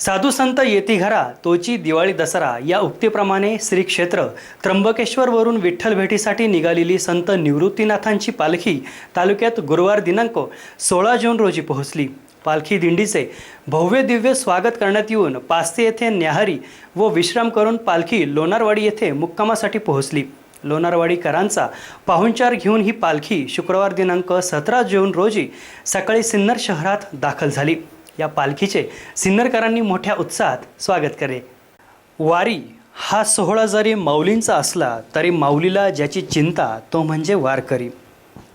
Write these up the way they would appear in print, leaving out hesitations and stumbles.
साधू संत येती घरा तोची दिवाळी दसरा या उक्तीप्रमाणे श्री क्षेत्र त्र्यंबकेश्वरवरून विठ्ठल भेटीसाठी निघालेली संत निवृत्तीनाथांची पालखी तालुक्यात गुरुवार दिनांक 16 जून रोजी पोहोचली। पालखी दिंडीचे भव्य दिव्य स्वागत करण्यात येऊन पास्ते येथे न्याहारी व विश्राम करून पालखी लोणारवाडी येथे मुक्कामासाठी पोहोचली। लोणारवाडीकरांचा पाहुणचार घेऊन ही पालखी शुक्रवार दिनांक 17 जून रोजी सकाळी सिन्नर शहरात दाखल झाली। या पालखीचे सिन्नरकरांनी मोठ्या उत्साहात स्वागत केले। वारी हा सोहळा जरी माऊलींचा असला तरी माऊलीला ज्याची चिंता तो म्हणजे वारकरी।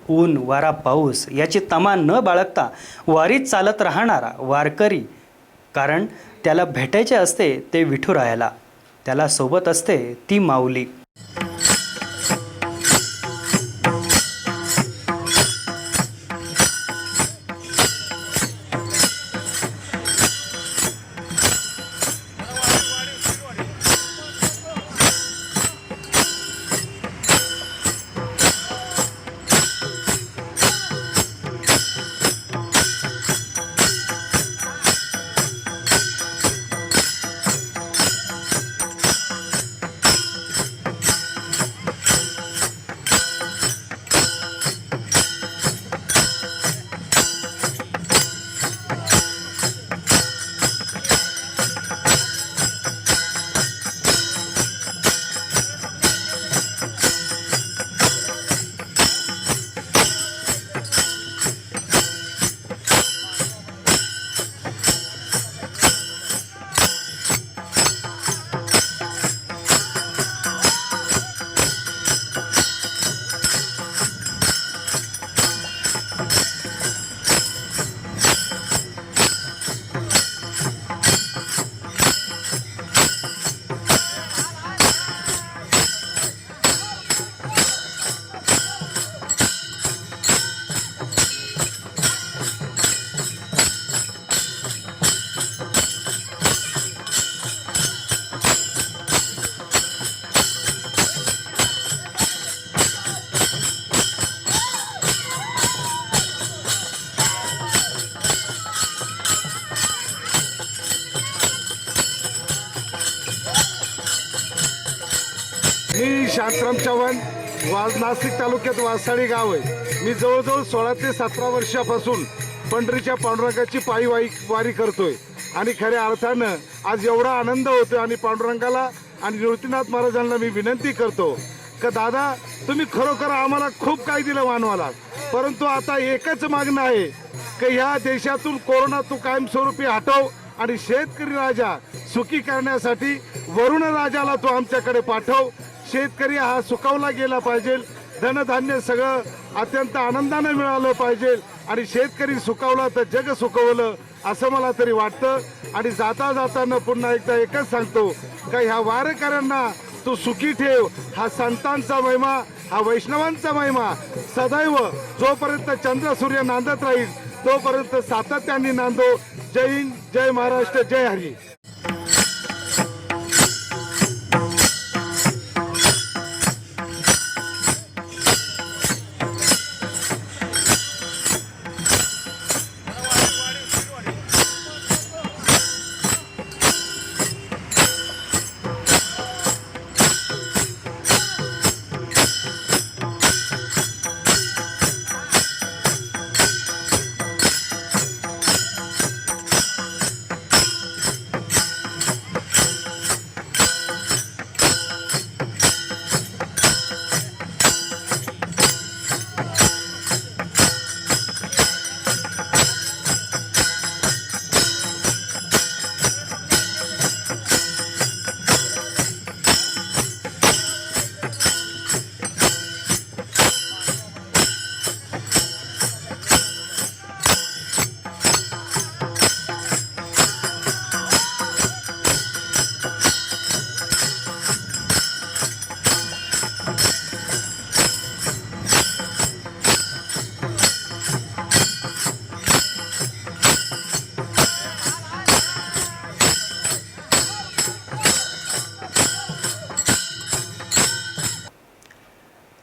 ऊन वारा पाऊस याची तमा न बाळगता वारीत चालत राहणारा वारकरी, कारण त्याला भेटायचे असते ते विठुरायाला, त्याला सोबत असते ती माऊली। मी शांतराम चव्हाण, नाशिक तालुक्यात वासाळी गाव आहे। मी जवळजवळ 16 ते 17 वर्षापासून पंढरीच्या पांडुरंगाची पायी वारी करतोय आणि खऱ्या अर्थानं आज एवढा आनंद होतोय आणि पांडुरंगाला आणि निवृत्तीनाथ महाराजांना मी विनंती करतो का दादा, तुम्ही खरोखर आम्हाला खूप काही दिलं मानवाला, परंतु आता एकच मागणं आहे की ह्या देशातून कोरोना तू कायमस्वरूपी हटव आणि शेतकरी राजा सुखी करण्यासाठी वरुण राजाला तू आमच्याकडे पाठव। शेतकरी हा सुखावला गेला पाहिजे, धनधान्य सगळं अत्यंत आनंदाने मिळालं पाहिजे आणि शेतकरी सुखावला तर जग सुखवलं असं मला तरी वाटतं। आणि जाता जाताना पुन्हा एकदा एकच सांगतो का ह्या वारकऱ्यांना तू सुखी ठेव। हा संतांचा महिमा, हा वैष्णवांचा महिमा सदैव जोपर्यंत चंद्र सूर्य नांदत राहील तोपर्यंत सातत्याने नांदो। जय हिंद, जय महाराष्ट्र, जय हरी।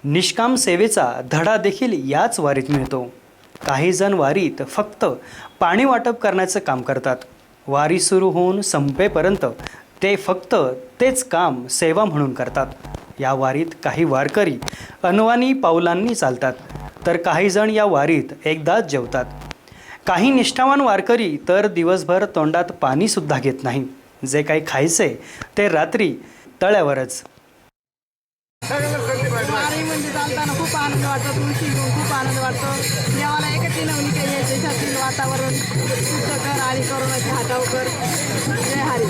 निष्काम सेवेचा धडा देखील याच वारीत मिळतो। काही जण वारीत फक्त पाणी वाटप करण्याचं काम करतात, वारी सुरू होऊन संपेपर्यंत ते फक्त तेच काम सेवा म्हणून करतात। या वारीत काही वारकरी अनवाणी पावलांनी चालतात, तर काही जण या वारीत एकदाच जेवतात। काही निष्ठावान वारकरी तर दिवसभर तोंडात पाणीसुद्धा घेत नाही। जे काही खायचे ते रात्री तळ्यावरच। वारीमध्ये चालताना खूप आनंद वाटतो, तुळशी घेऊन खूप आनंद वाटतो। देवाला एकच नवनीत आहे, देशातील वातावरण शुद्ध कर आणि करोनाचे हटाव कर। जय हरी।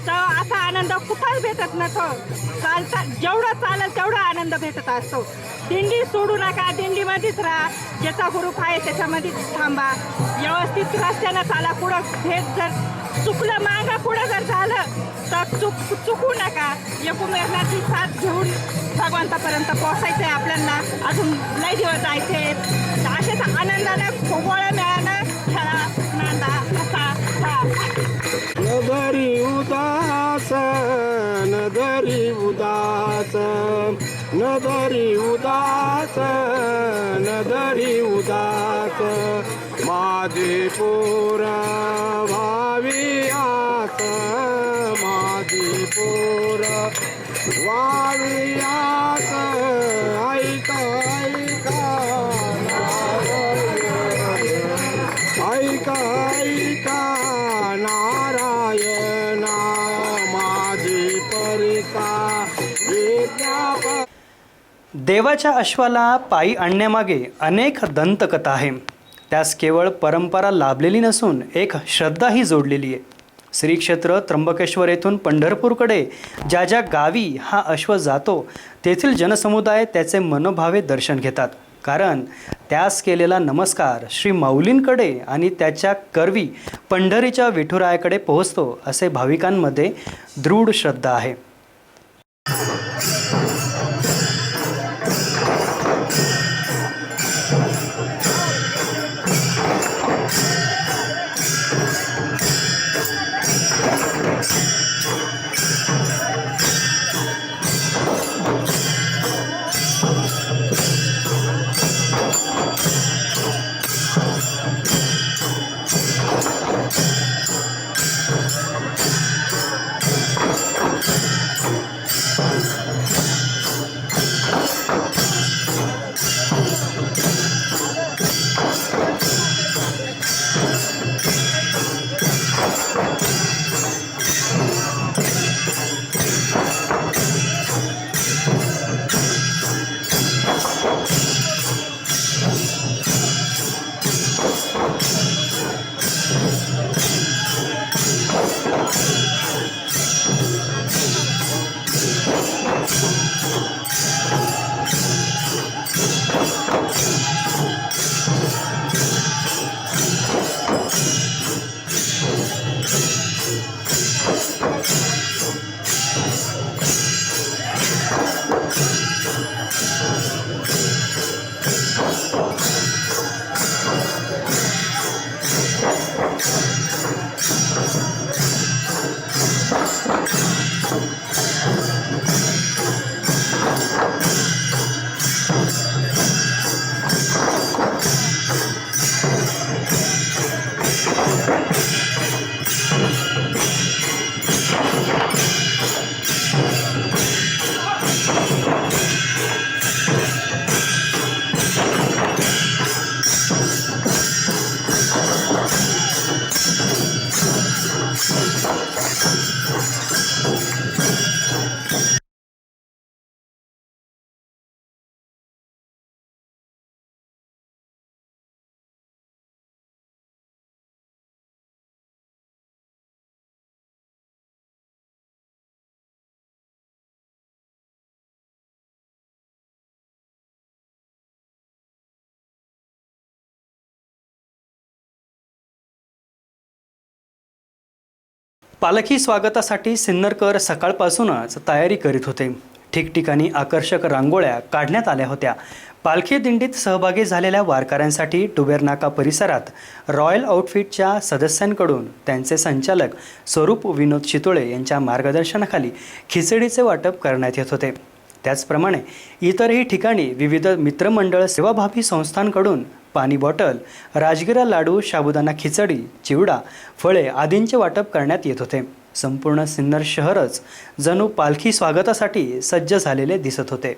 असा आनंद कुठंच भेटत नसतो। चालता जेवढं चालेल तेवढा आनंद भेटत असतो। दिंडी सोडू नका, दिंडीमध्येच राहा। ज्याचा ग्रुप आहे त्याच्यामध्येच थांबा। व्यवस्थित रस्त्यानं चाला। पुढं भेट जर चुकलं मागं पुढं जर झालं तर चुकू नका। एकमेकांची साथ घेऊन भगवंतापर्यंत पोहोचायचं आहे आपल्याला। अजून लय दिवस जायचे। अशाच आनंदाने खोगोळं मिळालं खेळा नांदा असा नदरी उदास, नदरी उदास, नदरी उदास, नदरी उदास, माझे पोर भावी आस, माझे पोर भावी आस, ऐका ऐका ऐका ऐका नारायणा माझी परिका विद्या। देवाच्या अश्वाला पायी आणण्यामागे अनेक दंतकथा आहे। त्यास केवळ परंपरा लाभलेली नसून एक श्रद्धाही जोडलेली आहे। श्री क्षेत्र त्र्यंबकेश्वर येथून पंढरपूरकडे ज्या ज्या गावी हा अश्व जातो तेथील जनसमुदाय त्याचे मनोभावे दर्शन घेतात, कारण त्यास केलेला नमस्कार श्री माऊलींकडे आणि त्याच्या करवी पंढरीच्या विठुरायाकडे पोहोचतो असे भाविकांमध्ये दृढ श्रद्धा आहे। पालखी स्वागतासाठी सिन्नरकर सकाळपासूनच तयारी करीत होते। ठिकठिकाणी आकर्षक रांगोळ्या काढण्यात आल्या होत्या। पालखी दिंडीत सहभागी झालेल्या वारकऱ्यांसाठी टुबेरनाका परिसरात रॉयल आउटफिटच्या सदस्यांकडून त्यांचे संचालक स्वरूप विनोद शितोळे यांच्या मार्गदर्शनाखाली खिचडीचे वाटप करण्यात येत होते। त्याचप्रमाणे इतरही ठिकाणी विविध मित्रमंडळ सेवाभावी संस्थांकडून पाणी बॉटल, राजगिरा लाडू, साबुदाणा खिचडी, चिवडा, फळे आदींचे वाटप करण्यात येत होते. संपूर्ण सिन्नर शहरच जणू पालखी स्वागतासाठी सज्ज झालेले दिसत होते.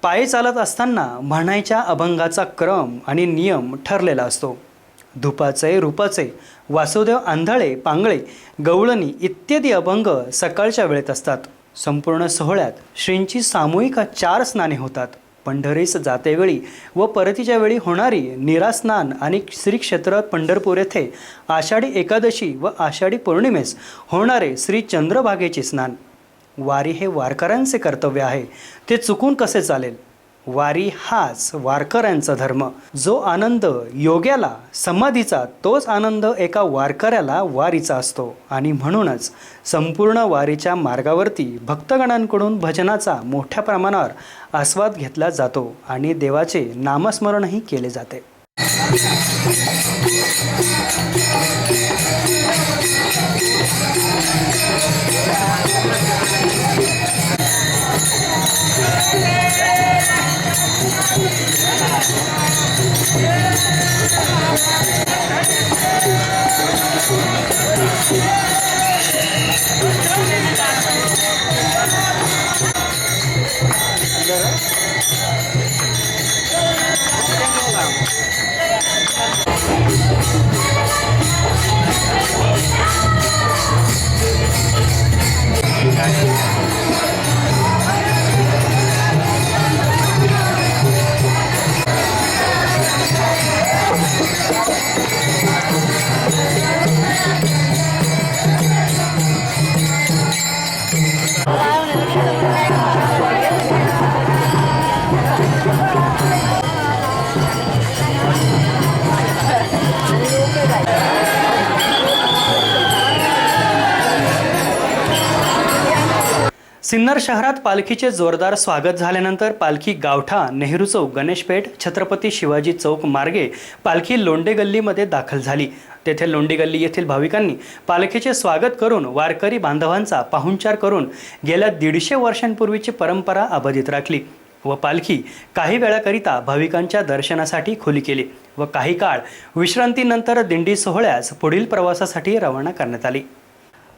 पायी चालत असताना म्हणायच्या अभंगाचा क्रम आणि नियम ठरलेला असतो. धुपाचे, रूपाचे, वासुदेव आंधळे, पांगळे, गवळणी इत्यादी अभंग सकाळच्या वेळेत असतात. संपूर्ण सोहळ्यात श्रींची सामूहिक 4 स्नाने होतात. पंढरीस जातेवेळी व परतीच्या वेळी होणारी निरास्नान आणि श्री क्षेत्र पंढरपूर येथे आषाढी एकादशी व आषाढी पौर्णिमेस होणारे श्री चंद्रभागेचे स्नान. वारी हे वारकऱ्यांचे कर्तव्य आहे, ते चुकून कसे चालेल. वारी हाच वारकऱ्यांचा धर्म. जो आनंद योग्याला समाधीचा, तोच आनंद एका वारकऱ्याला वारीचा असतो. आणि म्हणूनच संपूर्ण वारीच्या मार्गावरती भक्तगणांकडून भजनाचा मोठ्या प्रमाणावर आस्वाद घेतला जातो आणि देवाचे नामस्मरणही केले जाते. सिन्नर शहरात पालखीचे जोरदार स्वागत झाल्यानंतर पालखी गावठा, नेहरू चौक, गणेशपेठ, छत्रपती शिवाजी चौक मार्गे पालखी लोंढे गल्लीमध्ये दाखल झाली. तेथे लोंढे गल्ली येथील भाविकांनी पालखीचे स्वागत करून वारकरी बांधवांचा पाहुणचार करून गेल्या 150 वर्षांपूर्वीची परंपरा अबाधित राखली व पालखी काही वेळाकरिता भाविकांच्या दर्शनासाठी खुली केली व काही काळ विश्रांतीनंतर दिंडी सोहळ्यास पुढील प्रवासासाठी रवाना करण्यात आली.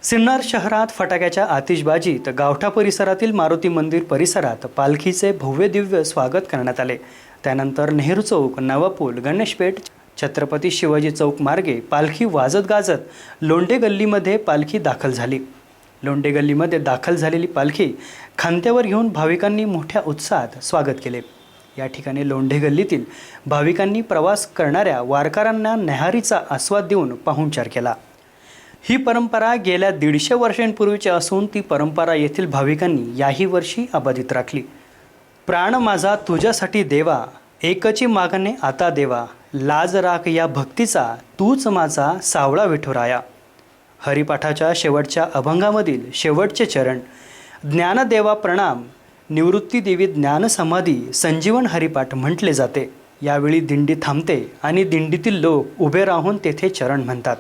सिन्नर शहरात फटाक्याच्या आतिषबाजीत गावठा परिसरातील मारुती मंदिर परिसरात पालखीचे भव्य दिव्य स्वागत करण्यात आले. त्यानंतर नेहरू चौक, नवापूल, गणेशपेठ, छत्रपती शिवाजी चौक मार्गे पालखी वाजत गाजत लोंढे गल्लीमध्ये पालखी दाखल झाली. लोंढे गल्लीमध्ये दाखल झालेली पालखी खांद्यावर घेऊन भाविकांनी मोठ्या उत्साहात स्वागत केले. या ठिकाणी लोंढे गल्लीतील भाविकांनी प्रवास करणाऱ्या वारकऱ्यांना न्याहारीचा आस्वाद देऊन पाहुणचार केला. ही परंपरा गेल्या 150 वर्षांपूर्वीची असून ती परंपरा येथील भाविकांनी याही वर्षी अबाधित राखली. प्राण माझा तुझ्यासाठी देवा, एकची मागणे आता देवा, लाज राख या भक्तीचा तूच माझा सावळा विठुराया. हरिपाठाच्या शेवटच्या अभंगामधील शेवटचे चरण ज्ञानदेवा प्रणाम, निवृत्ती देवी ज्ञानसमाधी, संजीवन हरिपाठ म्हटले जाते. यावेळी दिंडी थांबते आणि दिंडीतील लोक उभे राहून तेथे चरण म्हणतात.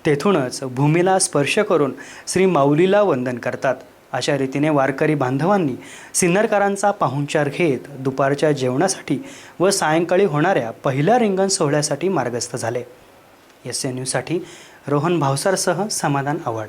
तेथूनच भूमीला स्पर्श करून श्री माऊलीला वंदन करतात. अशा रीतीने वारकरी बांधवांनी सिन्नरकरांचा पाहुणचार घेत दुपारच्या जेवणासाठी व सायंकाळी होणाऱ्या पहिल्या रिंगण सोहळ्यासाठी मार्गस्थ झाले. SN न्यूजसाठी रोहन भावसारसह समाधान आव्हाड.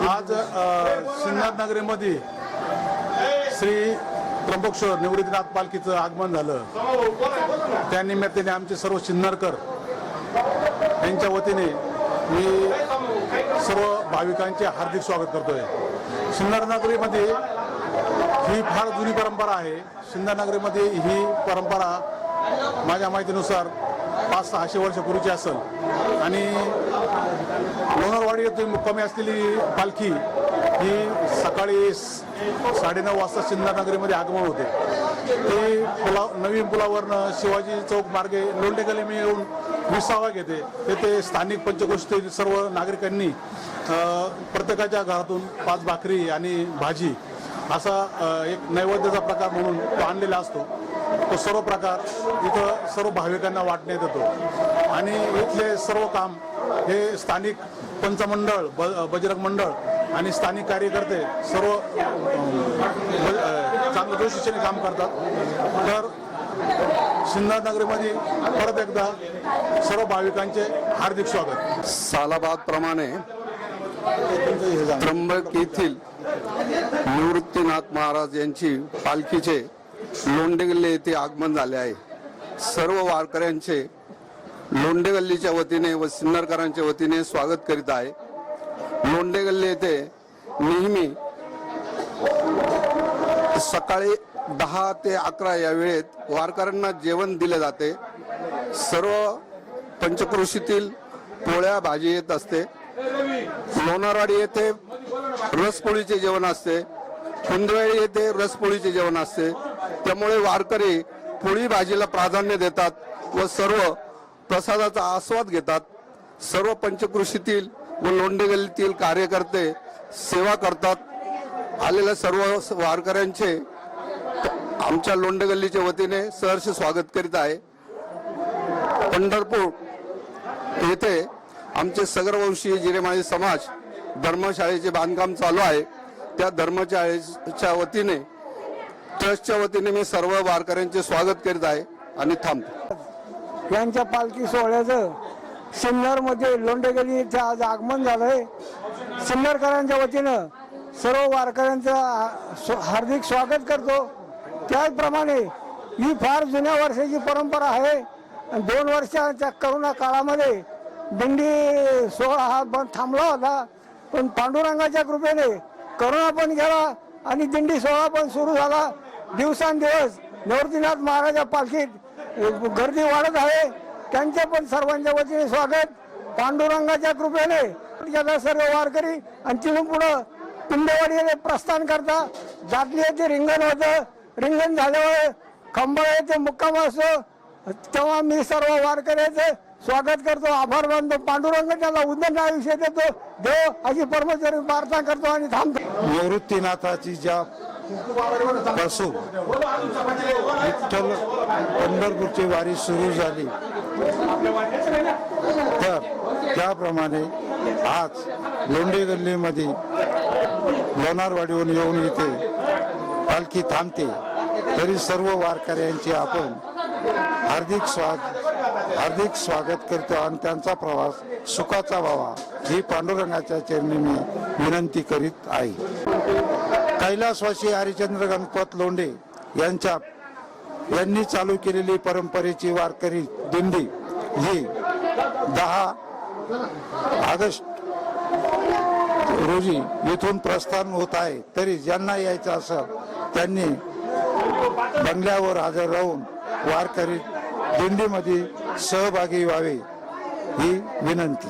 आज सिन्नर नगरीमध्ये श्री त्र्यंबकेश्वर निवृत्तीनाथ पालखीचं आगमन झालं. त्या निमित्ताने आमचे सर्व सिन्नरकर यांच्या वतीने मी सर्व भाविकांचे हार्दिक स्वागत करतोय. सिन्नर नगरीमध्ये ही फार जुनी परंपरा आहे. सिन्नर नगरीमध्ये ही परंपरा माझ्या माहितीनुसार 500-600 वर्षापूर्वीची असेल आणि लोणारवाडी येथे मुक्कामी असलेली पालखी ही सकाळी 9:30 वाजता सिन्नर नगरीमध्ये आगमन होते. ते नवीन पुलावरनं शिवाजी चौक मार्गे लोंढे गल्ली येऊन विसावा घेते. तेथे स्थानिक पंचक्रोशीतील सर्व नागरिकांनी प्रत्येकाच्या घरातून 5 भाकरी आणि भाजी असा एक नैवेद्याचा प्रकार म्हणून तो आणलेला असतो. तो सर्व प्रकार इथं सर्व भाविकांना वाटण्यात येतो आणि इथले सर्व काम हे स्थानिक पंचमंडळ, बजरंग मंडळ आणि स्थानिक कार्यकर्ते सर्व चांगल्या जोशीने काम करतात. तर सिन्नर नगरीमध्ये परत एकदा सर्व भाविकांचे हार्दिक स्वागत. सालाबाद प्रमाणे त्र्यंबक येथील निवृत्तीनाथ महाराज यांची पालखीचे लोंढेगल्ली येथे आगमन झाले आहे. सर्व वारकऱ्यांचे लोंढेगल्लीच्या वतीने व सिन्नरकरांच्या वतीने स्वागत करीत आहे. लोंढेगल्ली येथे नेहमी सकाळी 10 ते 11 या वेळेत वारकऱ्यांना जेवण दिले जाते. सर्व पंचक्रोशीतील पोळ्या भाजी येत असते. लोणारवाडी येथे रसपोळीचे जेवण असते. कुंदवेळी येथे रसपोळीचे जेवण असते. त्यामुळे वारकरी पोळी भाजीला प्राधान्य देतात व सर्व प्रसादाचा आस्वाद घेतात. सर्व पंचक्रोशीतील व लोंढेगल्लीतील कार्यकर्ते सेवा करतात. आलेल्या सर्व वारकऱ्यांचे आमच्या लोंढेगल्लीच्या वतीने सहर्ष स्वागत करीत आहे. पंढरपूर येथे आमचे सगरवंशीय जिरेमाळी समाज धर्मशाळेचे बांधकाम चालू आहे. त्या धर्मशाळेच्या वतीने ट्रस्टच्या वतीने मी सर्व वारकऱ्यांचे स्वागत करीत आहे आणि थांबतो. यांच्या पालखी सोहळ्याचं सिन्नरमध्ये लोंढेगल्ली इथे आज आगमन झालंय. सिन्नरकरांच्या वतीनं सर्व वारकऱ्यांचं हार्दिक स्वागत करतो. त्याचप्रमाणे ही फार जुन्या वर्षाची परंपरा आहे. 2 वर्षाच्या करोना काळामध्ये दिंडी सोहळा हा बंद थांबला होता, पण पांडुरंगाच्या कृपेने करोना पण गेला आणि दिंडी सोहळा पण सुरू झाला. दिवसांदिवस निवृत्तीनाथ महाराजा पालखीत गर्दी वाढत आहे. त्यांचे पण सर्वांच्या वतीने स्वागत. पांडुरंगाच्या कृपेने सर्व वारकरी आणि तिथून पुढं पिंडेवाडी प्रस्थान करता. जातली येथे रिंगण होतं. रिंगण झाल्यावर खंबाळ येथे मुक्काम असतो. तेव्हा मी सर्व वारकऱ्याचे स्वागत करतो, आभार मानतो. पांडुरंग त्याला उदंड आयुष्य देतो. देव अशी परमेश्वरी प्रार्थना करतो आणि थांबतो. निवृत्तीनाथाची ज्या पासून विठ्ठल पंढरपूरची वारी सुरू झाली, तर त्याप्रमाणे आज लोंढे गल्लीमध्ये लोणारवाडीहून येऊन इथे पालखी थांबते. तरी सर्व वारकऱ्यांचे आपण हार्दिक स्वागत करतो आणि त्यांचा प्रवास सुखाचा व्हावा ही पांडुरंगाच्या चरणी मी विनंती करीत आहे. कैलासवासी हरिश्चंद्र गणपत लोंढे यांनी चालू केलेली परंपरेची वारकरी दिंडी ही 10 ऑगस्ट रोजी येथून प्रस्थान होत आहे. तरी ज्यांना यायचं असेल त्यांनी बंगल्यावर हजर राहून वारकरी दिंडीमध्ये सहभागी व्हावे ही विनंती.